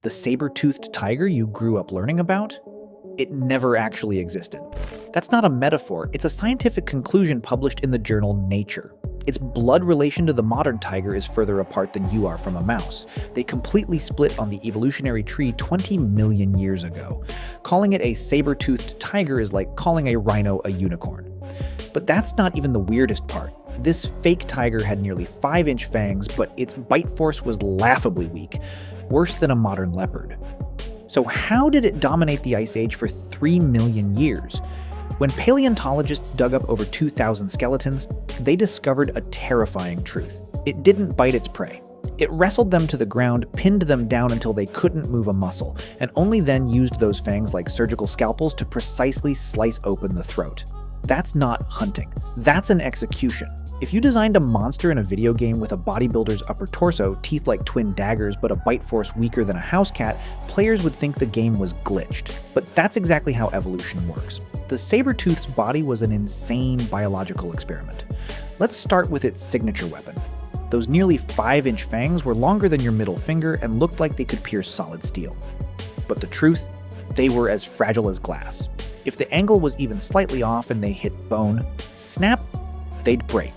The saber-toothed tiger you grew up learning about? It never actually existed. That's not a metaphor, it's a scientific conclusion published in the journal Nature. Its blood relation to the modern tiger is further apart than you are from a mouse. They completely split on the evolutionary tree 20 million years ago. Calling it a saber-toothed tiger is like calling a rhino a unicorn. But that's not even the weirdest part. This fake tiger had nearly 5-inch fangs, but its bite force was laughably weak, worse than a modern leopard. So how did it dominate the Ice Age for 3 million years? When paleontologists dug up over 2,000 skeletons, they discovered a terrifying truth. It didn't bite its prey. It wrestled them to the ground, pinned them down until they couldn't move a muscle, and only then used those fangs like surgical scalpels to precisely slice open the throat. That's not hunting. That's an execution. If you designed a monster in a video game with a bodybuilder's upper torso, teeth like twin daggers, but a bite force weaker than a house cat, players would think the game was glitched. But that's exactly how evolution works. The Saber-Tooth's body was an insane biological experiment. Let's start with its signature weapon. Those nearly 5-inch fangs were longer than your middle finger and looked like they could pierce solid steel. But the truth? They were as fragile as glass. If the angle was even slightly off and they hit bone, snap, they'd break.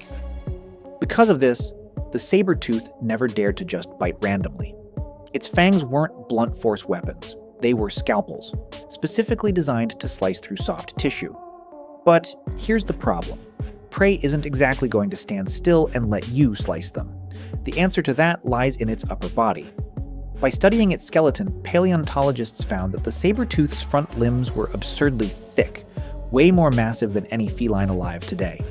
Because of this, the saber-tooth never dared to just bite randomly. Its fangs weren't blunt force weapons. They were scalpels, specifically designed to slice through soft tissue. But here's the problem. Prey isn't exactly going to stand still and let you slice them. The answer to that lies in its upper body. By studying its skeleton, paleontologists found that the saber-tooth's front limbs were absurdly thick, way more massive than any feline alive today.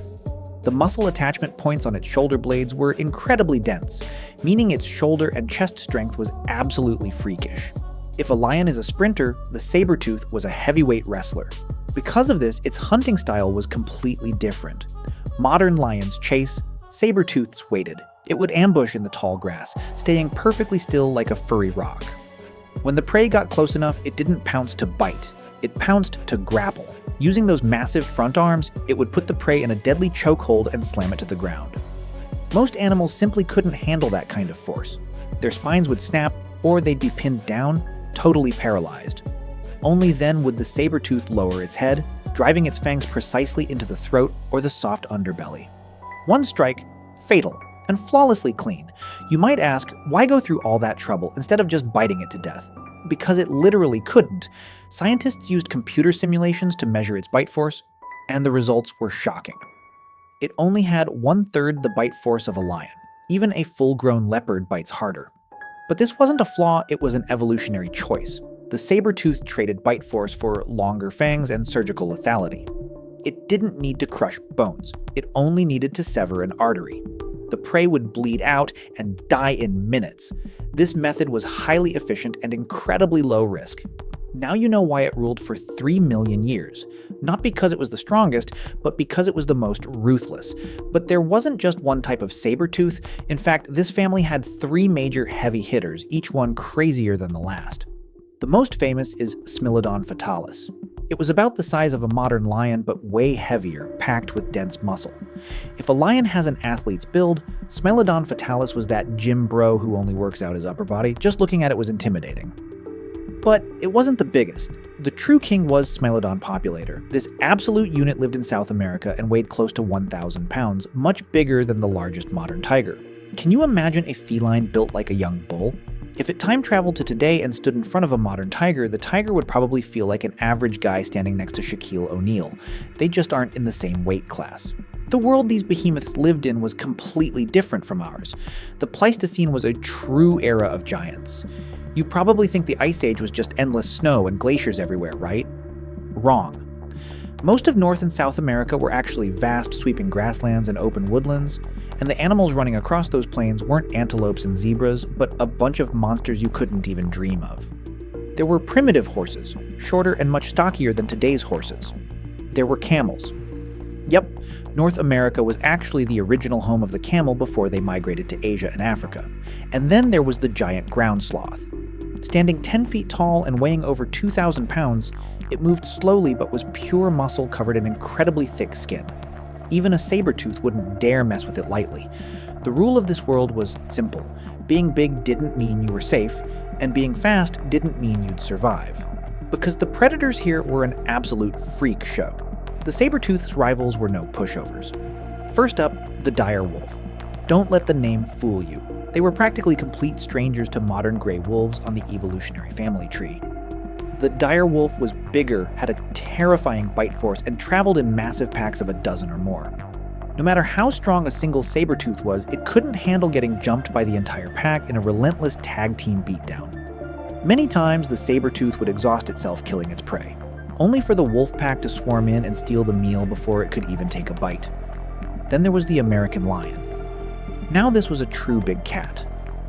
The muscle attachment points on its shoulder blades were incredibly dense, meaning its shoulder and chest strength was absolutely freakish. If a lion is a sprinter, the saber-tooth was a heavyweight wrestler. Because of this, its hunting style was completely different. Modern lions chase, saber-tooths waited. It would ambush in the tall grass, staying perfectly still like a furry rock. When the prey got close enough, it didn't pounce to bite. It pounced to grapple. Using those massive front arms, it would put the prey in a deadly chokehold and slam it to the ground. Most animals simply couldn't handle that kind of force. Their spines would snap, or they'd be pinned down, totally paralyzed. Only then would the saber-tooth lower its head, driving its fangs precisely into the throat or the soft underbelly. One strike, fatal, and flawlessly clean. You might ask, why go through all that trouble instead of just biting it to death? Because it literally couldn't. Scientists used computer simulations to measure its bite force, and the results were shocking. It only had 1/3 the bite force of a lion. Even a full-grown leopard bites harder. But this wasn't a flaw, it was an evolutionary choice. The saber-tooth traded bite force for longer fangs and surgical lethality. It didn't need to crush bones. It only needed to sever an artery. The prey would bleed out and die in minutes. This method was highly efficient and incredibly low risk. Now you know why it ruled for 3 million years. Not because it was the strongest, but because it was the most ruthless. But there wasn't just one type of saber-tooth. In fact, this family had 3 major heavy hitters, each one crazier than the last. The most famous is Smilodon fatalis. It was about the size of a modern lion, but way heavier, packed with dense muscle. If a lion has an athlete's build, Smilodon fatalis was that gym bro who only works out his upper body. Just looking at it was intimidating. But it wasn't the biggest. The true king was Smilodon populator. This absolute unit lived in South America and weighed close to 1,000 pounds, much bigger than the largest modern tiger. Can you imagine a feline built like a young bull? If it time traveled to today and stood in front of a modern tiger, the tiger would probably feel like an average guy standing next to Shaquille O'Neal. They just aren't in the same weight class. The world these behemoths lived in was completely different from ours. The Pleistocene was a true era of giants. You probably think the Ice Age was just endless snow and glaciers everywhere, right? Wrong. Most of North and South America were actually vast, sweeping grasslands and open woodlands, and the animals running across those plains weren't antelopes and zebras, but a bunch of monsters you couldn't even dream of. There were primitive horses, shorter and much stockier than today's horses. There were camels. Yep, North America was actually the original home of the camel before they migrated to Asia and Africa. And then there was the giant ground sloth. Standing 10 feet tall and weighing over 2,000 pounds, it moved slowly but was pure muscle covered in incredibly thick skin. Even a saber-tooth wouldn't dare mess with it lightly. The rule of this world was simple. Being big didn't mean you were safe, and being fast didn't mean you'd survive. Because the predators here were an absolute freak show. The Saber-Tooth's rivals were no pushovers. First up, the dire wolf. Don't let the name fool you. They were practically complete strangers to modern gray wolves on the evolutionary family tree. The dire wolf was bigger, had a terrifying bite force, and traveled in massive packs of a dozen or more. No matter how strong a single Saber-Tooth was, it couldn't handle getting jumped by the entire pack in a relentless tag team beatdown. Many times, the Saber-Tooth would exhaust itself killing its prey, only for the wolf pack to swarm in and steal the meal before it could even take a bite. Then there was the American lion. Now this was a true big cat,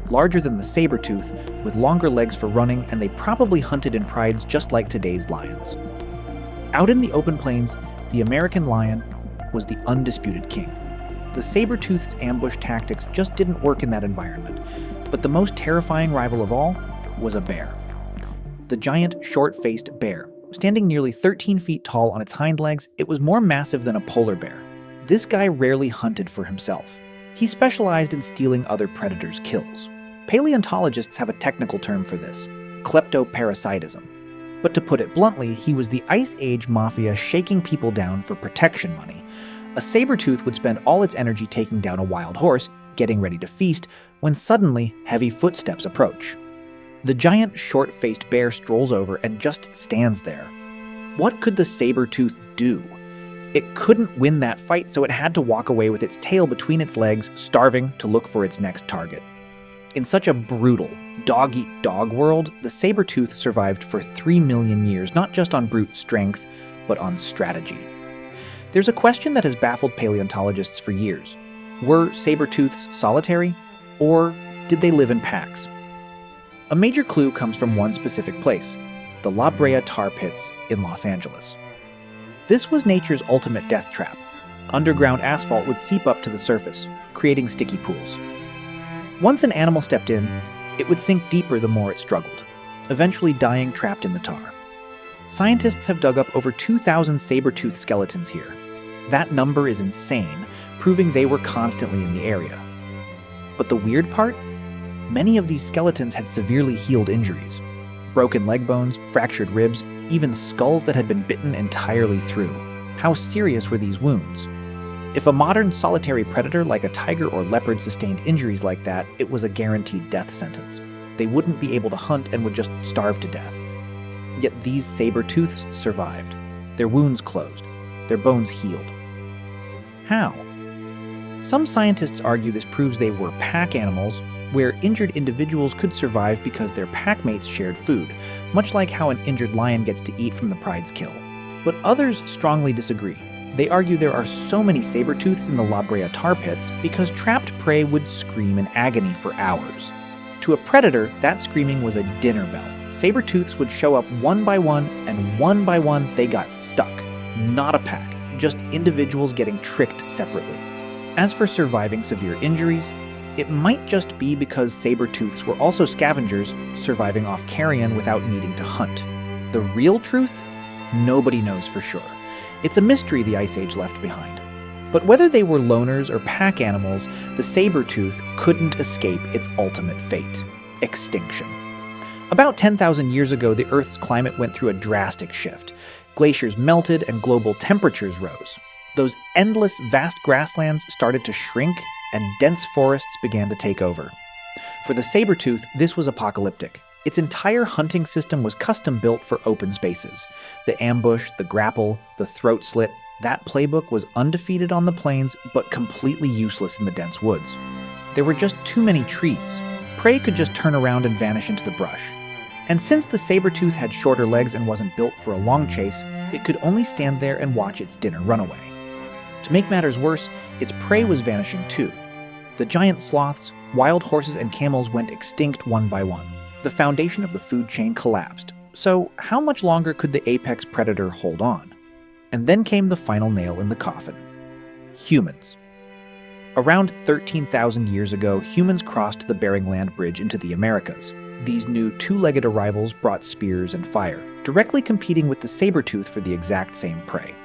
larger than the Saber-Tooth, with longer legs for running, and they probably hunted in prides just like today's lions. Out in the open plains, the American lion was the undisputed king. The Saber-Tooth's ambush tactics just didn't work in that environment, but the most terrifying rival of all was a bear. The giant, short-faced bear. Standing nearly 13 feet tall on its hind legs, it was more massive than a polar bear. This guy rarely hunted for himself. He specialized in stealing other predators' kills. Paleontologists have a technical term for this, kleptoparasitism. But to put it bluntly, he was the Ice Age mafia shaking people down for protection money. A saber-tooth would spend all its energy taking down a wild horse, getting ready to feast, when suddenly heavy footsteps approach. The giant, short-faced bear strolls over and just stands there. What could the saber-tooth do? It couldn't win that fight, so it had to walk away with its tail between its legs, starving to look for its next target. In such a brutal, dog-eat-dog world, the saber-tooth survived for 3 million years, not just on brute strength, but on strategy. There's a question that has baffled paleontologists for years. Were saber-tooths solitary, or did they live in packs? A major clue comes from one specific place, the La Brea tar pits in Los Angeles. This was nature's ultimate death trap. Underground asphalt would seep up to the surface, creating sticky pools. Once an animal stepped in, it would sink deeper the more it struggled, eventually dying trapped in the tar. Scientists have dug up over 2,000 saber-tooth skeletons here. That number is insane, proving they were constantly in the area. But the weird part? Many of these skeletons had severely healed injuries. Broken leg bones, fractured ribs, even skulls that had been bitten entirely through. How serious were these wounds? If a modern solitary predator like a tiger or leopard sustained injuries like that, it was a guaranteed death sentence. They wouldn't be able to hunt and would just starve to death. Yet these saber-tooths survived. Their wounds closed. Their bones healed. How? Some scientists argue this proves they were pack animals, where injured individuals could survive because their packmates shared food, much like how an injured lion gets to eat from the pride's kill. But others strongly disagree. They argue there are so many saber-tooths in the La Brea tar pits because trapped prey would scream in agony for hours. To a predator, that screaming was a dinner bell. Saber-tooths would show up one by one, and one by one they got stuck. Not a pack, just individuals getting tricked separately. As for surviving severe injuries, it might just be because saber-tooths were also scavengers, surviving off carrion without needing to hunt. The real truth? Nobody knows for sure. It's a mystery the Ice Age left behind. But whether they were loners or pack animals, the saber-tooth couldn't escape its ultimate fate: extinction. About 10,000 years ago, the Earth's climate went through a drastic shift. Glaciers melted and global temperatures rose. Those endless, vast grasslands started to shrink, and dense forests began to take over. For the saber-tooth, this was apocalyptic. Its entire hunting system was custom-built for open spaces. The ambush, the grapple, the throat slit, that playbook was undefeated on the plains, but completely useless in the dense woods. There were just too many trees. Prey could just turn around and vanish into the brush. And since the saber-tooth had shorter legs and wasn't built for a long chase, it could only stand there and watch its dinner run away. To make matters worse, its prey was vanishing too. The giant sloths, wild horses, and camels went extinct one by one. The foundation of the food chain collapsed. So how much longer could the apex predator hold on? And then came the final nail in the coffin. Humans. Around 13,000 years ago, humans crossed the Bering Land Bridge into the Americas. These new two-legged arrivals brought spears and fire, directly competing with the saber-tooth for the exact same prey.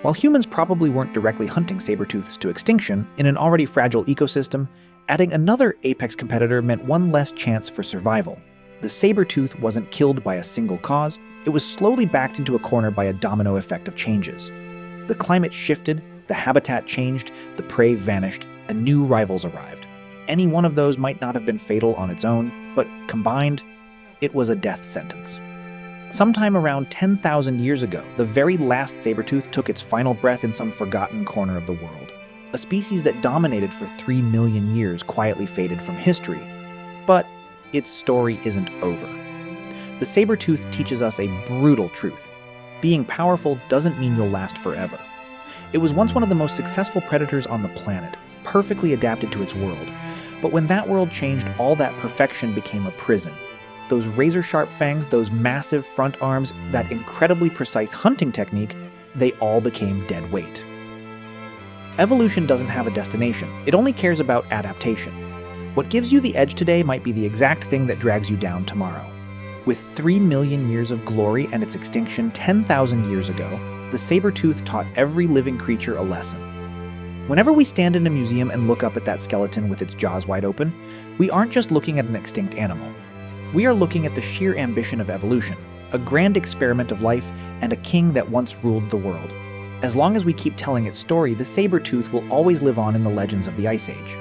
While humans probably weren't directly hunting saber-tooths to extinction, in an already fragile ecosystem, adding another apex competitor meant one less chance for survival. The saber-tooth wasn't killed by a single cause, it was slowly backed into a corner by a domino effect of changes. The climate shifted, the habitat changed, the prey vanished, and new rivals arrived. Any one of those might not have been fatal on its own, but combined, it was a death sentence. Sometime around 10,000 years ago, the very last saber-tooth took its final breath in some forgotten corner of the world. A species that dominated for 3 million years quietly faded from history. But its story isn't over. The saber-tooth teaches us a brutal truth. Being powerful doesn't mean you'll last forever. It was once one of the most successful predators on the planet, perfectly adapted to its world. But when that world changed, all that perfection became a prison. Those razor-sharp fangs, those massive front arms, that incredibly precise hunting technique, they all became dead weight. Evolution doesn't have a destination. It only cares about adaptation. What gives you the edge today might be the exact thing that drags you down tomorrow. With 3 million years of glory and its extinction 10,000 years ago, the saber-tooth taught every living creature a lesson. Whenever we stand in a museum and look up at that skeleton with its jaws wide open, we aren't just looking at an extinct animal. We are looking at the sheer ambition of evolution, a grand experiment of life, and a king that once ruled the world. As long as we keep telling its story, the saber-tooth will always live on in the legends of the Ice Age.